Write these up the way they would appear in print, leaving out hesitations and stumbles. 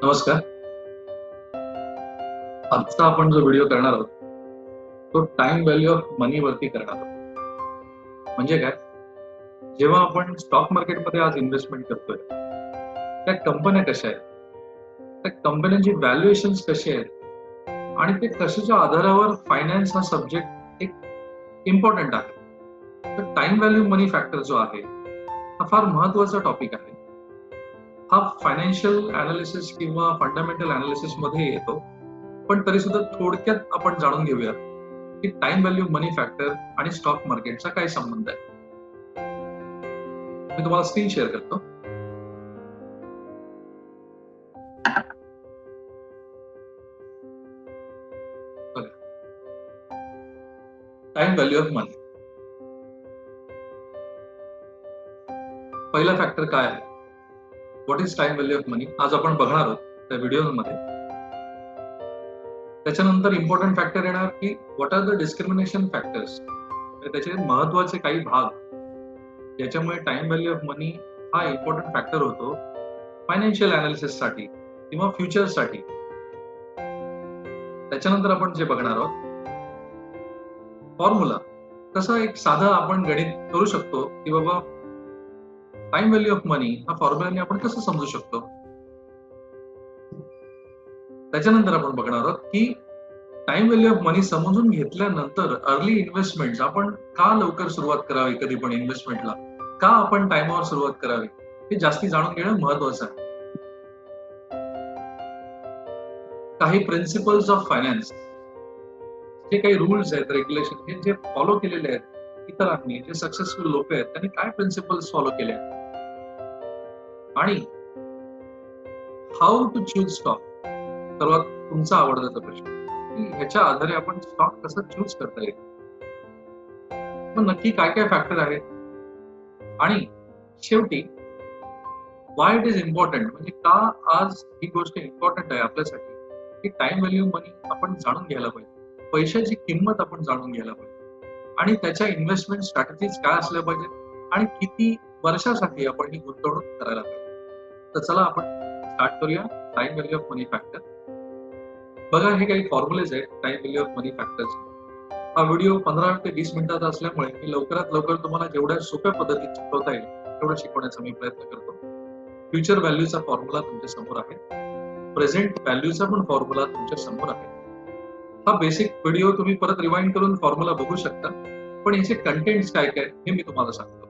नमस्कार. आजचा आपण जो व्हिडिओ करणार आहोत तो टाइम व्हॅल्यू ऑफ मनी वरती करणार आहोत. म्हणजे काय, जेव्हा आपण स्टॉक मार्केटमध्ये आज इन्व्हेस्टमेंट करतोय, त्या कंपन्या कशा आहेत, त्या कंपन्यांची व्हॅल्युएशन्स कशी आहेत आणि ते कशाच्या आधारावर फायनान्स हा सब्जेक्ट एक इम्पॉर्टंट आहे. तर टाइम व्हॅल्यू मनी फॅक्टर जो आहे हा फार महत्वाचा टॉपिक आहे. हा फायनान्शियल अनालिसिस किंवा फंडामेंटल अनालिसिस मध्ये येतो, पण तरी सुद्धा थोडक्यात आपण जाणून घेऊया की टाइम व्हॅल्यू मनी फॅक्टर आणि स्टॉक मार्केटचा काय संबंध आहे. मी तुम्हाला स्क्रीन शेअर करतो. बघा, टाइम व्हॅल्यू ऑफ मनी. पहिला फॅक्टर काय आहे, what is time value of money, आज आपण बघणार आहोत त्या व्हिडिओमध्ये. त्याच्यानंतर इम्पॉर्टंट फॅक्टर येणार की what are the discrimination factors, त्याचे महत्वाचे काही भाग ज्याच्यामुळे टाइम व्हॅल्यू ऑफ मनी हा इम्पॉर्टंट फॅक्टर होतो फायनान्शियल अनालिसिस साठी किंवा फ्युचर साठी. त्याच्यानंतर आपण जे बघणार आहोत फॉर्म्युला, कसा एक साधा आपण गणित करू शकतो की बाबा टाइम व्हॅल्यू ऑफ मनी हा फॉर्म्युलाने आपण कसं समजू शकतो. त्याच्यानंतर आपण बघणार आहोत की टाइम व्हॅल्यू ऑफ मनी समजून घेतल्यानंतर अर्ली इन्व्हेस्टमेंट आपण का लवकर सुरुवात करावी, कधी पण इन्व्हेस्टमेंटला का आपण टाइमवर सुरुवात करावी हे जास्ती जाणून घेणं महत्वाचं आहे. काही प्रिन्सिपल्स ऑफ फायनान्स, जे काही रूल्स आहेत, रेग्युलेशन हे जे फॉलो केलेले आहेत इतरांनी, जे सक्सेसफुल लोक आहेत त्यांनी काय प्रिन्सिपल्स फॉलो केले आहेत, आणि हाऊ टू चूज स्टॉक, सर्वात तुमचा आवडता प्रश्न की ह्याच्या आधारे आपण स्टॉक कसा चूज करता येईल. मग नक्की काय काय फॅक्टर आहेत, आणि शेवटी वाय इट इज इम्पॉर्टंट, म्हणजे का आज ही गोष्ट इम्पॉर्टंट आहे आपल्यासाठी की टाइम व्हॅल्यू मनी आपण जाणून घ्यायला पाहिजे, पैशाची किंमत आपण जाणून घ्यायला पाहिजे, आणि त्याच्या इन्व्हेस्टमेंट स्ट्रॅटेजीज काय असल्या पाहिजेत आणि किती वर्षासाठी आपण ही गुंतवणूक करायला पाहिजे. तर चला आपण स्टार्ट करूया time value of money factor. बघा, हे काही फॉर्म्युलेज आहेत टाइम व्हॅल्यू ऑफ मनी फॅक्टरचे. हा व्हिडिओ 15 ते 20 मिनिटाचा असल्यामुळे मी लवकरात लवकर तुम्हाला जेवढ्या सोप्या पद्धतीत शिकवता येईल तेवढं शिकवण्याचा मी प्रयत्न करतो. फ्युचर व्हॅल्यूचा फॉर्म्युला तुमच्या समोर आहे, प्रेझेंट व्हॅल्यूचा पण फॉर्म्युला तुमच्या समोर आहे. हा बेसिक व्हिडिओ तुम्ही परत रिवाइंड करून फॉर्म्युला बघू शकता, पण याचे कंटेंट्स काय काय हे मी तुम्हाला सांगतो.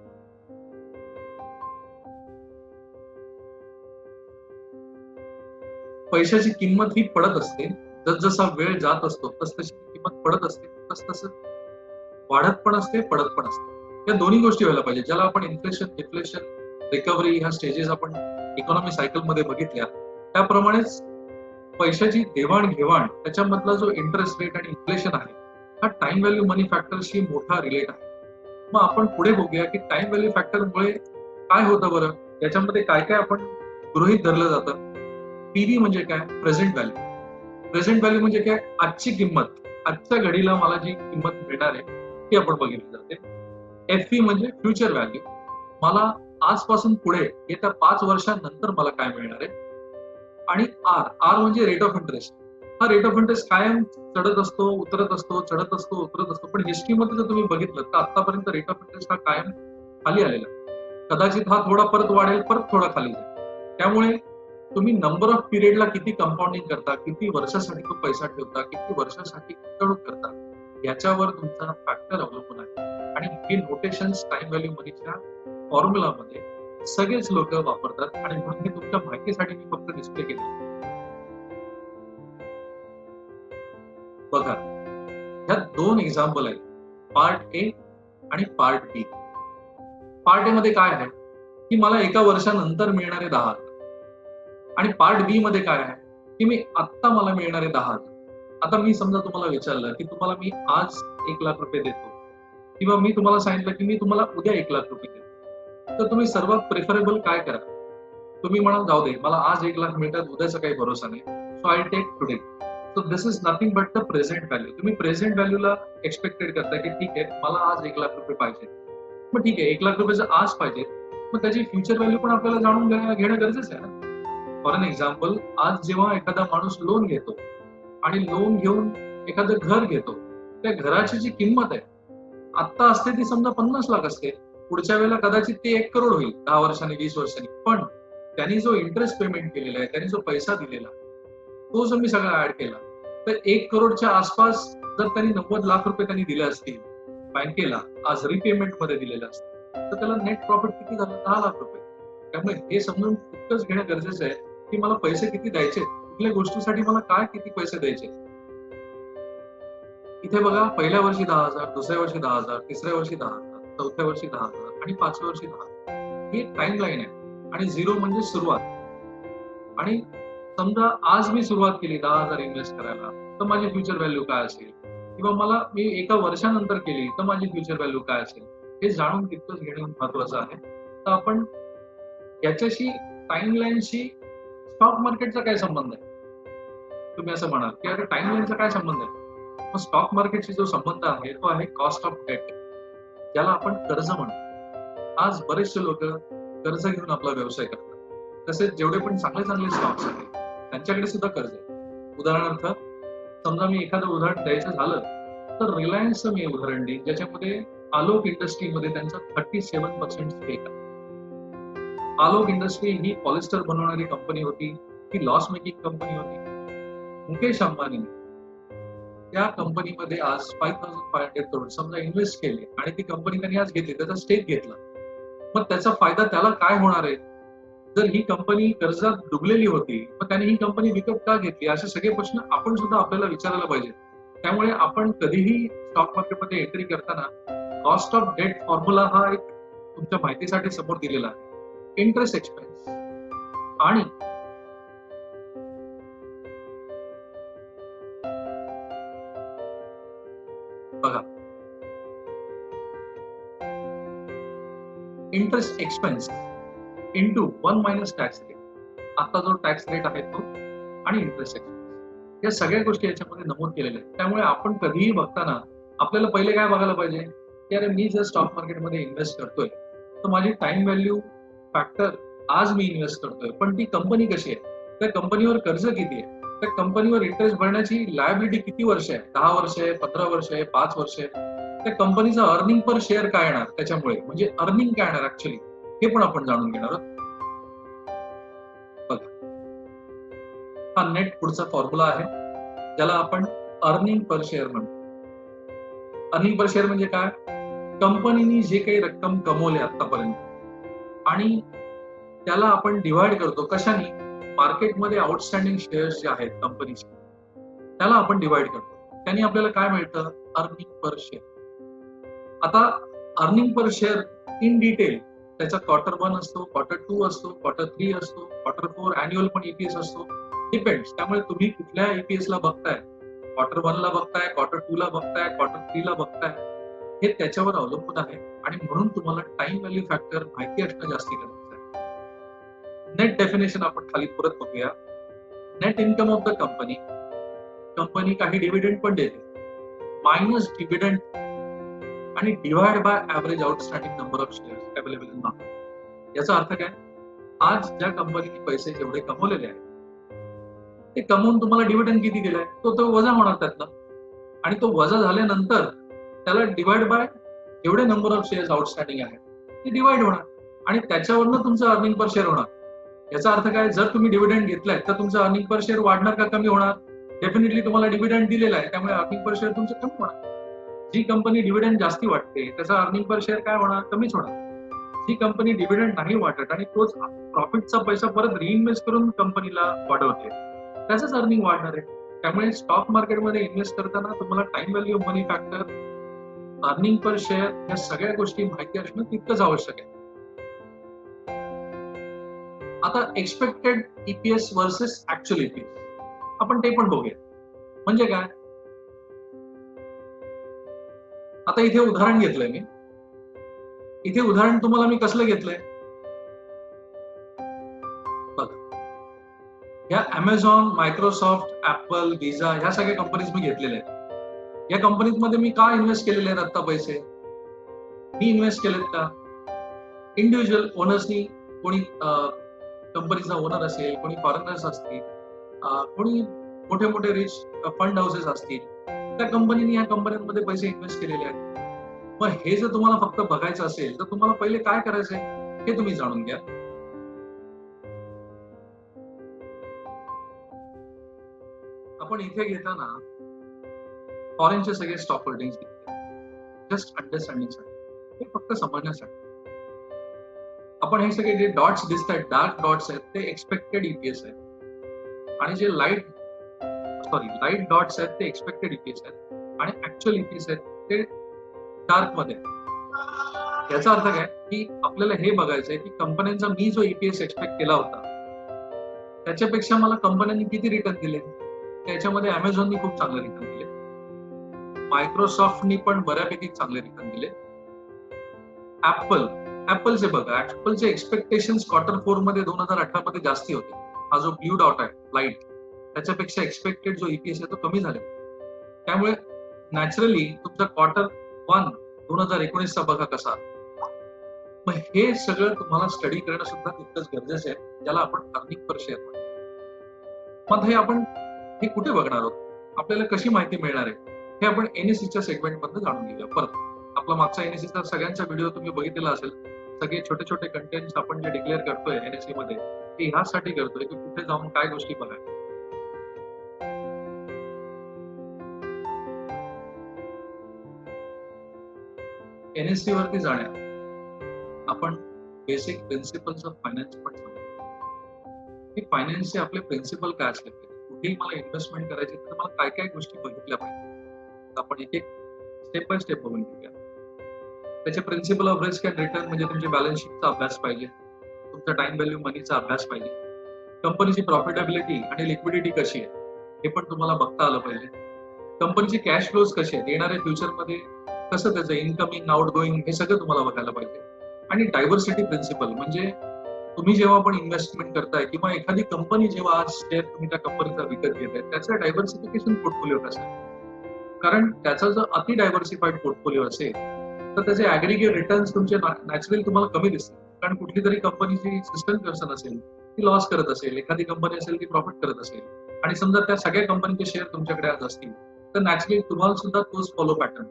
पैशाची किंमत ही पडत असते, जसजसा वेळ जात असतो तसतशी किंमत पडत असते, तसतसं वाढत पण असते, पडत पण असते. या दोन्ही गोष्टी व्हायला पाहिजे, ज्याला आपण इन्फ्लेशन, डिफ्लेशन, रिकव्हरी ह्या स्टेजेस आपण इकॉनॉमी सायकल मध्ये बघितल्या, त्याप्रमाणेच पैशाची देवाणघेवाण, त्याच्यामधला जो इंटरेस्ट रेट आणि इन्फ्लेशन आहे हा टाइम व्हॅल्यू मनी फॅक्टरशी मोठा रिलेट आहे. मग आपण पुढे बघूया की टाइम व्हॅल्यू फॅक्टरमुळे काय होतं बरं, याच्यामध्ये काय काय आपण गृहीत धरलं जातं. पीव्ही म्हणजे काय, प्रेझेंट व्हॅल्यू. प्रेझेंट व्हॅल्यू म्हणजे काय, आजची किंमत, आजच्या घडीला मला जी किंमत मिळणार आहे ती आपण बघितली जाते. एफई म्हणजे फ्युचर व्हॅल्यू, मला आजपासून पुढे येत्या 5 वर्षांनंतर मला काय मिळणार आहे. आणि आर, आर म्हणजे रेट ऑफ इंटरेस्ट. हा रेट ऑफ इंटरेस्ट कायम चढत असतो, उतरत असतो, चढत असतो, उतरत असतो, पण हिस्ट्रीमध्ये जर तुम्ही बघितलं तर आतापर्यंत रेट ऑफ इंटरेस्ट हा कायम खाली आलेला. कदाचित हा थोडा परत वाढेल, परत थोडा खाली जाईल. त्यामुळे तुम्ही नंबर ऑफ पिरियडला किती कंपाऊंडिंग करता, किती वर्षासाठी तो पैसा ठेवता, किती वर्षासाठी गुंतवणूक करता, याच्यावर तुमचा फॅक्टर अवलंबून आहे. आणि हे नोटेशन्स टाइम व्हॅल्यू मनीच्या फॉर्म्युलामध्ये सगळेच लोक वापरतात, आणि म्हणून हे तुमच्या माहितीसाठी मी फक्त डिस्प्ले केले. बघा, ह्यात 2 एक्झाम्पल आहेत, पार्ट ए आणि पार्ट बी. पार्ट ए मध्ये काय आहे की मला एका वर्षानंतर मिळणारे 10,000, आणि पार्ट बी मध्ये काय आहे की मी आत्ता मला मिळणारे 10,000. आता मी समजा तुम्हाला विचारलं की तुम्हाला मी आज 1 लाख रुपये देतो, किंवा मी तुम्हाला सांगितलं की मी तुम्हाला उद्या 1 लाख रुपये देतो, तर तुम्ही सर्वात प्रेफरेबल काय करा. तुम्ही म्हणाल जाऊ दे, मला आज 1 लाख मिळतात, उद्याचा काही भरोसा नाही, so I take today. So this is nothing but the present value. तुम्ही प्रेझेंट व्हॅल्यूला एक्सपेक्टेड करता की ठीक आहे, मला आज 1 लाख रुपये पाहिजे. मग ठीक आहे, 1 लाख रुपये जर आज पाहिजे, मग त्याची फ्युचर व्हॅल्यू पण आपल्याला जाणून घेणं गरजेचं आहे ना. फॉर एन एक्झाम्पल, आज जेव्हा एखादा माणूस लोन घेतो आणि लोन घेऊन एखादं घर घेतो, त्या घराची जी किंमत आहे आता असते ती समजा 50 लाख असते, पुढच्या वेळेला कदाचित ते 1 करोड होईल 10 वर्षांनी 20 वर्षांनी. पण त्यांनी जो इंटरेस्ट पेमेंट केलेला आहे, त्यांनी जो पैसा दिलेला, तो जर मी सगळा ऍड केला तर 1 करोडच्या आसपास जर त्यांनी 90 लाख रुपये त्यांनी दिले असतील बँकेला, आज रिपेमेंट मध्ये दिलेलं असतं, तर त्याला नेट प्रॉफिट किती झालं? 10 लाख रुपये. त्यामुळे हे समजून तितकंच घेणं गरजेचं आहे की मला पैसे किती द्यायचे, कुठल्या गोष्टीसाठी मला काय किती पैसे द्यायचे. इथे बघा, पहिल्या वर्षी 10,000, दुसऱ्या वर्षी 10,000, तिसऱ्या वर्षी 10,000, चौथ्या वर्षी 10,000 आणि 5व्या वर्षी 10,000. ही टाइम लाईन आहे आणि 0 म्हणजे सुरुवात. आणि समजा आज मी सुरुवात केली 10,000 इन्व्हेस्ट करायला, तर माझी फ्युचर व्हॅल्यू काय असेल, किंवा मला मी एका वर्षानंतर केली तर माझी फ्युचर व्हॅल्यू काय असेल, हे जाणून तितकंच घेणं महत्वाचं आहे. तर आपण याच्याशी, टाइमलाईनशी स्टॉक मार्केटचा काय संबंध आहे? तुम्ही असं म्हणाल की अरे टाइमलाईनचा काय संबंध आहे? मग स्टॉक मार्केटशी जो संबंध आहे तो आहे कॉस्ट ऑफ डेट, ज्याला आपण कर्ज म्हणतो. आज बरेचसे लोक कर्ज घेऊन आपला व्यवसाय करतात. तसेच जेवढे पण चांगले चांगले स्टॉक्स आहेत त्यांच्याकडे सुद्धा कर्ज आहे. उदाहरणार्थ, समजा मी एखादं उदाहरण द्यायचं झालं तर रिलायन्सचं मी उदाहरण देईन, ज्याच्यामध्ये आलोक इंडस्ट्रीमध्ये त्यांचा 37% स्टेक आहे. आलोक इंडस्ट्री ही पॉलिस्टर बनवणारी कंपनी होती, ही लॉस मेकिंग कंपनी होती. मुकेश अंबानी त्या कंपनीमध्ये आज 5,500 करोड समजा इन्व्हेस्ट केले आणि ती कंपनी त्यांनी आज घेतली, त्याचा स्टेक घेतला. मग त्याचा फायदा त्याला काय होणार आहे? जर ही कंपनी कर्जात डुबलेली होती मग त्याने ही कंपनी विकत का घेतली? असे सगळे प्रश्न आपण सुद्धा आपल्याला विचारायला पाहिजे. त्यामुळे आपण कधीही स्टॉक मार्केटमध्ये एंट्री करताना कॉस्ट ऑफ डेट फॉर्म्युला हा एक तुमच्या माहितीसाठी समोर दिलेला आहे. इंटरेस्ट एक्सपेन्स आणि बघा, interest expense into 1 minus tax rate, आता जो टॅक्स रेट आहे तो, आणि इंटरेस्ट एक्सपेन्स, या सगळ्या गोष्टी याच्यामध्ये नमूद केलेल्या आहेत. त्यामुळे आपण कधीही बघताना आपल्याला पहिले काय बघायला पाहिजे की अरे मी जर स्टॉक मार्केटमध्ये इन्व्हेस्ट करतोय तर माझी टाइम व्हॅल्यू फॅक्टर, आज मी इन्व्हेस्ट करतोय पण ती कंपनी कशी आहे, त्या कंपनीवर कर्ज किती आहे, त्या कंपनीवर इंटरेस्ट भरण्याची लायबिलिटी किती वर्ष आहे, 10 वर्ष आहे, 15 वर्ष आहे, 5 वर्ष आहे, त्या कंपनीचा अर्निंग पर शेअर काय येणार, त्याच्यामुळे म्हणजे अर्निंग काय येणार ऍक्च्युली, हे पण आपण जाणून घेणार आहोत. बघा, हा नेट पुढचा फॉर्म्युला आहे ज्याला आपण अर्निंग पर शेअर म्हणतो. अर्निंग पर शेअर म्हणजे काय? कंपनीने जे काही रक्कम कमवली आतापर्यंत आणि त्याला आपण डिवाइड करतो कशाने? मार्केटमध्ये आउटस्टँडिंग शेअर्स जे आहेत कंपनीचे, त्याला आपण डिवाइड करतो. त्यांनी आपल्याला काय मिळतं? Earning per share. आता earning per share in detail त्याचा क्वार्टर 1 असतो, क्वार्टर 2 असतो, क्वार्टर 3 असतो, क्वार्टर 4 अॅन्युअल पण ईपीएस असतो, डिपेंड्स. त्यामुळे तुम्ही कुठल्या ईपीएस ला बघताय, क्वार्टर 1 ला बघताय, क्वार्टर 2 ला बघताय, क्वार्टर 3 ला बघताय, हे त्याच्यावर अवलंबून आहे. आणि म्हणून तुम्हाला टाइम व्हॅल्यू फॅक्टर माहिती असणं जास्ती गरजेचं आहे. नेट डेफिनेशन आपण खाली परत बघूया. Net income of the company, company काही डिव्हिडंड पण देते, मायनस डिव्हिडंड आणि divide by average outstanding number of shares available in market. याचा अर्थ काय? आज ज्या कंपनीने पैसे जेवढे कमवलेले आहेत ते कमवून तुम्हाला डिव्हिडंड किती दिलाय तो वजा होणार त्यातला, आणि तो वजा झाल्यानंतर त्याला डिवाइड बाय जेवढे नंबर ऑफ शेअर्स आउटस्टँडिंग आहेत ते डिवाइड होणार आणि त्याच्यावरनं तुमचं अर्निंग पर शेअर होणार. याचा अर्थ काय? जर तुम्ही डिव्हिडंड घेतलाय तर तुमचं अर्निंग पर शेअर वाढणार का कमी होणार? डेफिनेटली तुम्हाला डिव्हिडंड दिलेला आहे त्यामुळे अर्निंग पर शेअर तुमचं कमी होणार. जी कंपनी डिव्हिडंड जास्ती वाटते त्याचा अर्निंग पर शेअर काय होणार? कमीच होणार. जी कंपनी डिव्हिडंड नाही वाटत आणि तोच प्रॉफिटचा पैसा परत रिइन्व्हेस्ट करून कंपनीला वाढवते, त्याचंच अर्निंग वाढणार आहे. त्यामुळे स्टॉक मार्केटमध्ये इन्व्हेस्ट करताना तुम्हाला टाइम व्हॅल्यू मनी फॅक्टर, अर्निंग पर शेअर, या सगळ्या गोष्टी माहिती असणं तितकंच आवश्यक आहे. आता expected EPS versus actual EPS, आपण ते पण बघूया. म्हणजे काय? आता इथे उदाहरण घेतलंय मी. इथे उदाहरण तुम्हाला मी कसलं घेतलंय बघा. या अमेझॉन, मायक्रोसॉफ्ट, ऍपल, विजा ह्या सगळ्या कंपनीज मी घेतलेल्या आहेत. या कंपनीमध्ये मी का इन्व्हेस्ट केलेले आहेत आता पैसे? मी इन्व्हेस्ट केलेत का? इंडिव्हिज्युअल ओनर्सनी कोणी कंपनीचा ओनर असेल, कोणी फॉरेनर्स असतील, कोणी मोठे मोठे रिच फंड हाऊसेस असतील, त्या कंपनीने या कंपन्यांमध्ये पैसे इन्व्हेस्ट केलेले आहेत. मग हे जर तुम्हाला फक्त बघायचं असेल तर तुम्हाला पहिले काय करायचंय हे तुम्ही जाणून घ्या. आपण इथे घेताना फॉरेनचे सगळे स्टॉक होल्डिंग घेतले, जस्ट अंडरस्टँडिंगसाठी, हे फक्त समजण्यासाठी. आपण हे सगळे जे डॉट्स दिसत आहेत, डार्क डॉट्स आहेत, ते एक्सपेक्टेड ईपीएस आहेत, आणि जे लाईट डॉट्स आहेत ते एक्सपेक्टेड ईपीएस आहेत, आणि ऍक्च्युअल ईपीएस आहेत ते डार्क मध्ये. याचा अर्थ काय की आपल्याला हे बघायचंय की कंपन्यांचा मी जो ईपीएस एक्सपेक्ट केला होता त्याच्यापेक्षा मला कंपन्यांनी किती रिटर्न दिले. त्याच्यामध्ये अमेझॉननी खूप चांगले रिटर्न दिले, मायक्रोसॉफ्टनी पण बऱ्यापैकी चांगले रिटर्न दिले. ऍपलचे बघा, ऍपलचे एक्सपेक्टेशन Q4 मध्ये 2018 मध्ये जास्ती होते. हा जो ब्ल्यू डॉट आहे लाईट, त्याच्यापेक्षा एक्सपेक्टेड जो ईपीएस आहे तो कमी झाले. त्यामुळे नॅचरली तुमचा Q1 2019 बघा कसा. मग हे सगळं तुम्हाला स्टडी करणं सुद्धा तितकंच गरजेचं आहे, ज्याला आपण अर्निंग पर शेअर म्हणतो. मग हे आपण हे कुठे बघणार आहोत, आपल्याला कशी माहिती मिळणार आहे, हे आपण एनएससीच्या सेगमेंट मध्ये जाणून घेऊया. परत आपला मागचा एनएससीचा सगळ्यांचा व्हिडिओ तुम्ही बघितलेला असेल. सगळे छोटे छोटे कंटेंट्स आपण जे डिक्लेअर करतोय एनएससी मध्ये, ते ह्यासाठी करतोय की कुठे जाऊन काय गोष्टी बघायला. एनएससी वरती जाण्या आपण बेसिक प्रिन्सिपल्स ऑफ फायनान्स पण सांगतो की फायनान्सचे आपले प्रिन्सिपल काय असले पाहिजे. कुठेही मला इन्व्हेस्टमेंट करायची तर मला काय काय गोष्टी बघितल्या पाहिजे, आपण एक एक स्टेप बाय स्टेप बघून घेऊया. त्याचे principle of risk and return म्हणजे तुमच्या बॅलन्स शीटचा अभ्यास पाहिजे, तुमचा टाइम व्हॅल्यू मनीचा अभ्यास पाहिजे, कंपनीची प्रॉफिटेबिलिटी आणि लिक्विडिटी कशी आहे हे पण तुम्हाला बघता आलं पाहिजे, कंपनीचे कॅश फ्लोज कसे आहेत, येणाऱ्या फ्युचरमध्ये कसं त्याचं इनकमिंग आउट गोईंग हे सगळं तुम्हाला बघायला पाहिजे. आणि डायव्हर्सिटी प्रिन्सिपल म्हणजे तुम्ही जेव्हा आपण इन्व्हेस्टमेंट करताय किंवा एखादी कंपनी जेव्हा आज शेअर तुम्ही त्या कंपनीचा विकत घेताय, त्याचं डायव्हर्सिफिकेशन पोर्टफोलिओ कसं आहे. कारण त्याचा जर अति डायव्हर्सिफाईड पोर्टफोलिओ असेल तर त्याचे ऍग्रिगेट रिटर्न्स तुमचे नॅचरली तुम्हाला कमी दिसतील. कारण कुठली तरी कंपनीची सिस्टम पर्सन असेल ती लॉस करत असेल, एखादी कंपनी असेल ती प्रॉफिट करत असेल, आणि समजा त्या सगळ्या कंपनीचे शेअर तुमच्याकडे आज असतील तर नॅचरली तुम्हाला सुद्धा तोच फॉलो पॅटर्न.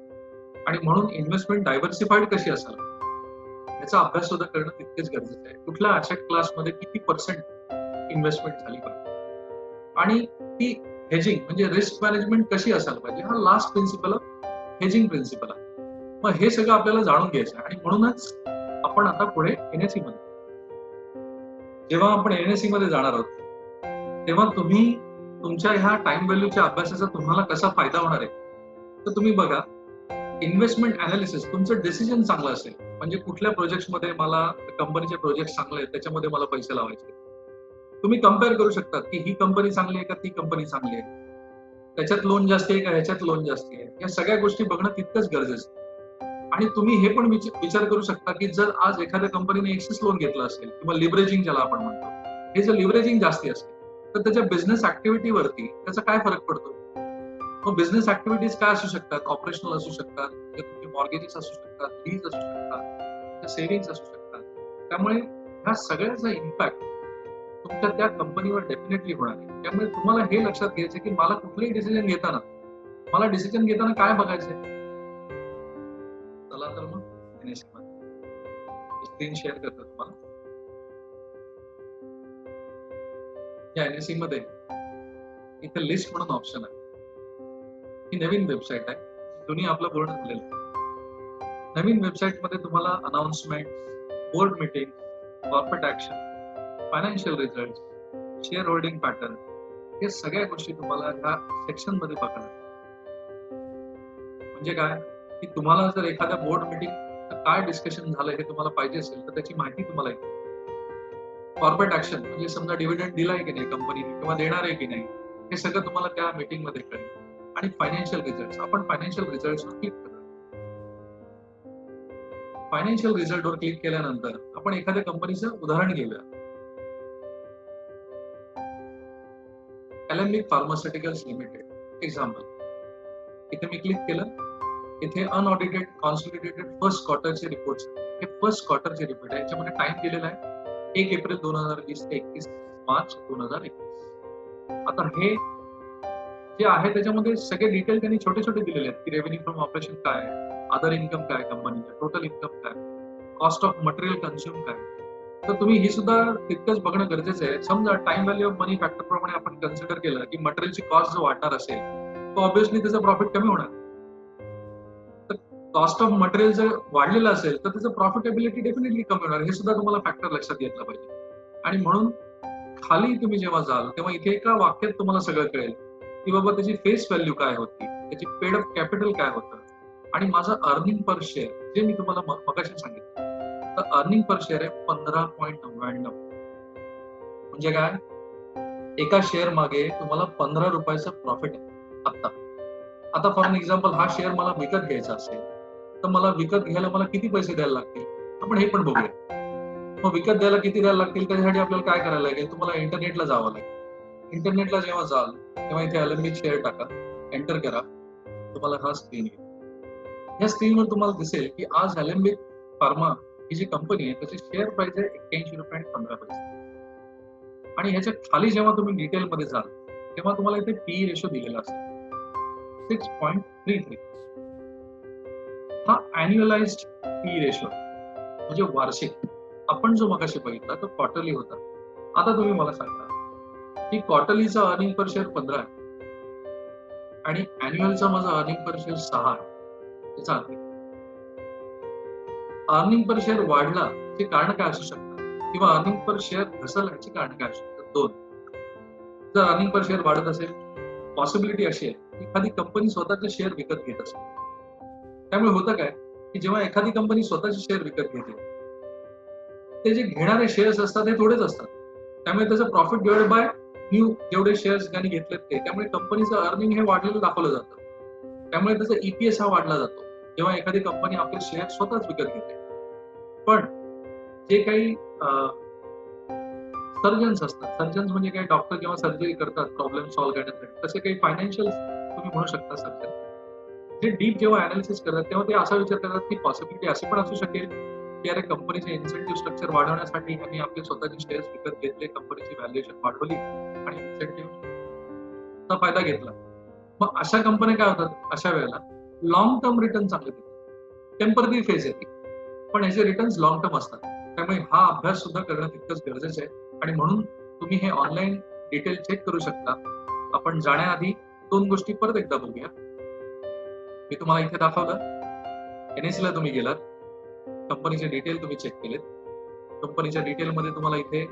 आणि म्हणून इन्व्हेस्टमेंट डायव्हर्सिफाईड कशी असावी याचा अभ्यास सुद्धा करणं तितकेच गरजेचं आहे. कुठल्या असेट क्लासमध्ये किती % इन्व्हेस्टमेंट झाली पाहिजे, आणि ती हेजिंग म्हणजे रिस्क मॅनेजमेंट कशी असायला पाहिजे, हा last principle of hedging principle आहे. मग हे सगळं आपल्याला जाणून घ्यायचं आहे. आणि म्हणूनच आपण आता पुढे एनएससी मध्ये जेव्हा आपण एनएससी मध्ये जाणार आहोत तेव्हा तुम्ही तुमच्या ह्या टाइम व्हॅल्यूच्या अभ्यासाचा तुम्हाला कसा फायदा होणार आहे तर तुम्ही बघा, इन्व्हेस्टमेंट अनालिसिस तुमचं डिसिजन चांगलं असेल म्हणजे कुठल्या प्रोजेक्ट्समध्ये मला कंपनीचे प्रोजेक्ट चांगले आहेत त्याच्यामध्ये मला पैसे लावायचे, तुम्ही कम्पेअर करू शकता की ही कंपनी चांगली आहे का ती कंपनी चांगली आहे, त्याच्यात लोन जास्त आहे का ह्याच्यात लोन जास्त आहे. या सगळ्या गोष्टी बघणं तितकंच गरजेचं आहे. आणि तुम्ही हे पण विचार करू शकता की जर आज एखाद्या कंपनीने एक्सेस लोन घेतलं असेल किंवा लिव्हरेजिंग ज्याला आपण म्हणतो, हे जर लिव्हरेजिंग जास्ती असेल तर त्याच्या बिझनेस ऍक्टिव्हिटीवरती त्याचा काय फरक पडतो. मग बिझनेस ऍक्टिव्हिटीज काय असू शकतात, ऑपरेशनल असू शकतात, तुमचे मॉर्गेजेस असू शकतात, लीज असू शकतात, सेव्हिंग्स असू शकतात. त्यामुळे ह्या सगळ्याचा इम्पॅक्ट तुमच्या त्या कंपनीवर डेफिनेटली होणार आहे. त्यामुळे तुम्हाला हे लक्षात घ्यायचं की मला कुठलेही डिसिजन घेताना काय बघायचंय. चला तर मग स्क्रीन शेअर करतो तुम्हाला. या एनएससी मध्ये इथे लिस्ट म्हणून ऑप्शन आहे. ही नवीन वेबसाईट आहे, जुनी आपलं पूर्ण झालेलं आहे. नवीन वेबसाईट मध्ये तुम्हाला announcement, board meeting, corporate action, financial result, share holding pattern, हे सगळ्या गोष्टी तुम्हाला ह्या सेक्शन मध्ये बघणार. म्हणजे काय की तुम्हाला जर एखाद्या बोर्ड मीटिंग काय डिस्कशन झालं हे तुम्हाला पाहिजे असेल तर त्याची माहिती तुम्हाला येते. कॉर्पोरेट ऍक्शन म्हणजे समजा डिव्हिडंड दिलाय की नाही कंपनीने किंवा देणार आहे की नाही, हे सगळं तुम्हाला त्या मीटिंग मध्ये कळेल. आणि फायनान्शियल रिझल्ट, आपण फायनान्शियल रिझल्टवर क्लिक करू. फायनान्शियल रिझल्टवर क्लिक केल्यानंतर आपण एखाद्या कंपनीचं उदाहरण घेऊया. Alembic pharmaceuticals limited example. इथे मी क्लिक केलं. इथे अनऑडिटेड कॉन्सोलिडेटेड फर्स्ट क्वार्टरचे रिपोर्ट्स, हे फर्स्ट क्वार्टरचे रिपोर्ट आहे. याच्यामध्ये टाइम दिलेला आहे 1 एप्रिल 2020 ते 31 मार्च 2021. आता हे जे आहे त्याच्यामध्ये सगळे डिटेल त्यांनी छोटे छोटे दिलेले आहेत की रेव्हेन्यू फ्रॉम ऑपरेशन काय आहे, अदर इन्कम काय कंपनीचा, टोटल इन्कम काय, कॉस्ट ऑफ मटेरियल कन्झ्युम काय. तर तुम्ही ही सुद्धा तितकंच बघणं गरजेचं आहे. समजा time value of money factor प्रमाणे आपण कन्सिडर केलं की मटेरियलची कॉस्ट जो वाढणार असेल तो ऑब्व्हियसली त्याचं प्रॉफिट कमी होणार. तर कॉस्ट ऑफ मटेरियल जर वाढलेलं असेल तर त्याचं प्रॉफिटेबिलिटी डेफिनेटली कमी होणार. हे सुद्धा तुम्हाला फॅक्टर लक्षात घेतला पाहिजे. आणि म्हणून खाली तुम्ही जेव्हा जाल तेव्हा इथे एका वाक्यात तुम्हाला सगळं कळेल की बाबा त्याची फेस व्हॅल्यू काय होती, त्याची पेड अप कॅपिटल काय होतं आणि माझं अर्निंग पर शेअर जे मी तुम्हाला मगाशी सांगितलं. तर अर्निंग पर शेअर आहे 15.99. म्हणजे काय, एका शेअर मागे तुम्हाला 15 रुपयाचं प्रॉफिट आहे आता फॉर एक्झाम्पल हा शेअर मला विकत घ्यायचा असेल तर मला विकत घ्यायला मला किती पैसे द्यायला लागतील आपण हे पण बघूया. मग विकत द्यायला किती द्यायला लागतील त्याच्यासाठी आपल्याला काय करायला लागेल, तुम्हाला इंटरनेटला जावं लागेल. इंटरनेटला जेव्हा जाल तेव्हा इथे अलेम्बिक शेअर टाका, एंटर करा, तुम्हाला हा स्क्रीन येईल. या स्क्रीनवर तुम्हाला दिसेल की आज अलेम्बिक फार्मा ही जी कंपनी आहे त्याची शेअर प्राइस आहे 81 रुपये आणि 15 पैसे. आणि ह्याच्या खाली जेव्हा तुम्ही डिटेलमध्ये जाल तेव्हा तुम्हाला इथे पी रेशो दिलेला असेल 6.33. हा अॅन्युअलाइज्ड पी रेशो म्हणजे वार्षिक. आपण जो मगाशी बघितला तो क्वार्टरली होता. आता तुम्ही मला सांगा की क्वार्टरलीचा अर्निंग पर शेअर 15 आहे आणि अॅन्युअलचा माझा अर्निंग पर शेअर 6 आहे. त्याचा अर्थ अर्निंग पर शेअर वाढला चे कारण काय असू शकतात किंवा अर्निंग पर शेअर घसरला याची कारण काय असू शकतात. 2. जर अर्निंग पर शेअर वाढत असेल पॉसिबिलिटी अशी आहे की एखादी कंपनी स्वतःचे शेअर विकत घेत असेल. त्यामुळे होतं काय की जेव्हा एखादी कंपनी स्वतःचे शेअर विकत घेते ते जे घेणारे शेअर्स असतात हे थोडेच असतात. त्यामुळे त्याचं प्रॉफिट डिवाइड बाय न्यू जेवढे शेअर्स त्यांनी घेतलेत ते, त्यामुळे कंपनीचं अर्निंग हे वाढलेलं दाखवलं जातं. त्यामुळे त्याचा ईपीएस हा वाढला जातो जेव्हा एखादी कंपनी आपले शेअर स्वतःच विकत घेते. पण जे काही सर्जन्स असतात, सर्जन्स म्हणजे काही डॉक्टर जेव्हा सर्जरी करतात प्रॉब्लेम सॉल्व्ह करण्यासाठी, तसे काही फायनान्शियल तुम्ही म्हणू शकता सर्जन जे डीप जेव्हा अनालिसिस करतात तेव्हा ते असा विचार करतात की पॉसिबिलिटी अशी पण असू शकेल की अरे कंपनीचे इन्सेंटिव्ह स्ट्रक्चर वाढवण्यासाठी आम्ही आपले स्वतःचे शेअर्स विकत घेतले, कंपनीची व्हॅल्युएशन वाढवली आणि इन्सेंटिव्हचा फायदा घेतला. मग अशा कंपन्या काय होतात अशा वेळेला लॉंग टर्म रिटर्न चांगले देतात. टेम्पररी फेज येते पण याचे रिटर्न्स लॉंग टर्म असतात. त्यामुळे हा अभ्यास सुद्धा करणं तितकंच गरजेचं आहे. आणि म्हणून तुम्ही हे ऑनलाईन डिटेल चेक करू शकता. आपण जाण्याआधी 2 गोष्टी परत एकदा बघूया. मी तुम्हाला इथे दाखवलं, NSE ला तुम्ही गेलात, कंपनीचे डिटेल तुम्ही चेक केलेत. कंपनीच्या डिटेल मध्ये तुम्हाला इथे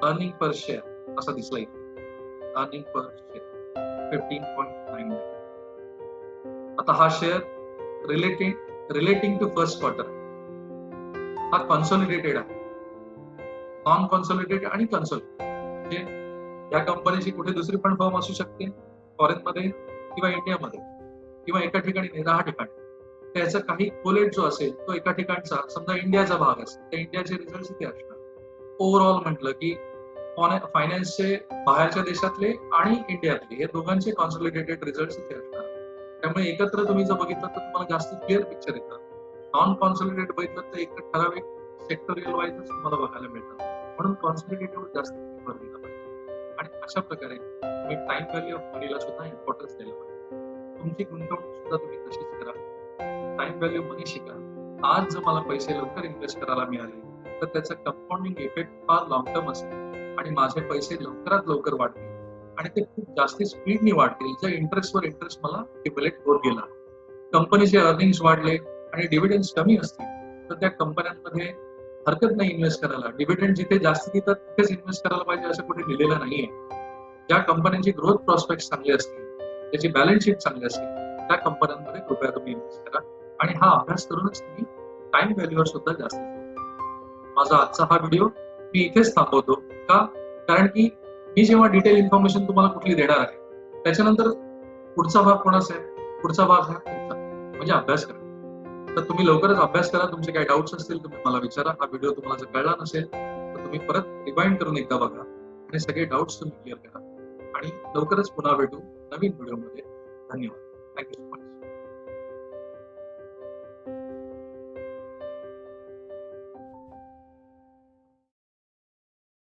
अर्निंग पर शेअर असा दिसला. इथे अर्निंग पर शेअर 15.99. आता हा share relating to first quarter हा कॉन्सॉलिडेटेड आहे. नॉन कॉन्सॉलिडेटेड आणि कॉन्सॉलिडेटेड म्हणजे या कंपनीची कुठे दुसरी पण फर्म असू शकते फॉरेन मध्ये किंवा इंडियामध्ये किंवा एका ठिकाणी नाही 10 ठिकाणी. त्याचा काही कोलेट जो असेल तो एका ठिकाणचा समजा इंडियाचा भाग असेल तर इंडियाचे रिझल्ट इथे असणार. ओव्हरऑल म्हटलं की फायनान्सचे बाहेरच्या देशातले आणि इंडियातले हे दोघांचे कॉन्सॉलिडेटेड रिझल्ट इथे असणार. त्यामुळे एकत्र तुम्ही जर बघितलं तर तुम्हाला जास्त क्लिअर पिक्चर येतं. नॉन कॉन्सॉलिडेटेड बघितलं तर एक ठराविक सेक्टोरियल वाईजच तुम्हाला बघायला मिळतं. म्हणून कॉन्सॉलिडेटेडवर जास्त भर दिला पाहिजे. आणि अशा प्रकारे तुम्ही टाइम व्हॅल्यू ऑफ मनीला सुद्धा इम्पॉर्टन्स द्यायला पाहिजे. तुमची गुंतवणूक सुद्धा तुम्ही तशीच करा. टाइम व्हॅल्यू मनी शिका. आज जर मला पैसे लवकर इन्व्हेस्ट करायला मिळाले तर त्याचा कंपाऊंडिंग इफेक्ट फार लॉंग टर्म असेल आणि माझे पैसे लवकरात लवकर वाढतील आणि ते खूप जास्त स्पीडनी वाढतील जर इंटरेस्टवर इंटरेस्ट मला एक्युमुलेट होत गेला. कंपनीचे अर्निंग्स वाढले आणि डिव्हिडंड्स कमी असतील तर त्या कंपन्यांमध्ये हरकत नाही इन्व्हेस्ट करायला. डिव्हिडंड जिथे जास्त देतात तिथेच इन्व्हेस्ट करायला पाहिजे असं कुठे लिहिलेलं नाहीये. ज्या कंपन्यांची ग्रोथ प्रॉस्पेक्ट चांगले असतील, त्याची बॅलन्स शीट चांगली असतील त्या कंपन्यांमध्ये कृपया तुम्ही इन्व्हेस्ट करा. आणि हा अभ्यास करूनच तुम्ही टाइम व्हॅल्यूवर सुद्धा जास्त. माझा आजचा हा व्हिडिओ मी इथेच थांबवतो. का? कारण की मी जेव्हा डिटेल इन्फॉर्मेशन तुम्हाला कुठली देणार आहे त्याच्यानंतर पुढचा भाग कोणाचा आहे, पुढचा भाग हा तुमचा म्हणजे अभ्यास करा. तर तुम्ही लवकरच अभ्यास करा. तुमचे काही डाऊट्स असतील तुम्ही मला विचारा. हा व्हिडिओ तुम्हाला जर कळला नसेल तर तुम्ही परत रिवाइंड करून एकदा बघा आणि सगळे डाऊट्स तुम्ही क्लिअर करा. आणि लवकरच पुन्हा भेटू नवीन व्हिडिओमध्ये. धन्यवाद. Thank you so much.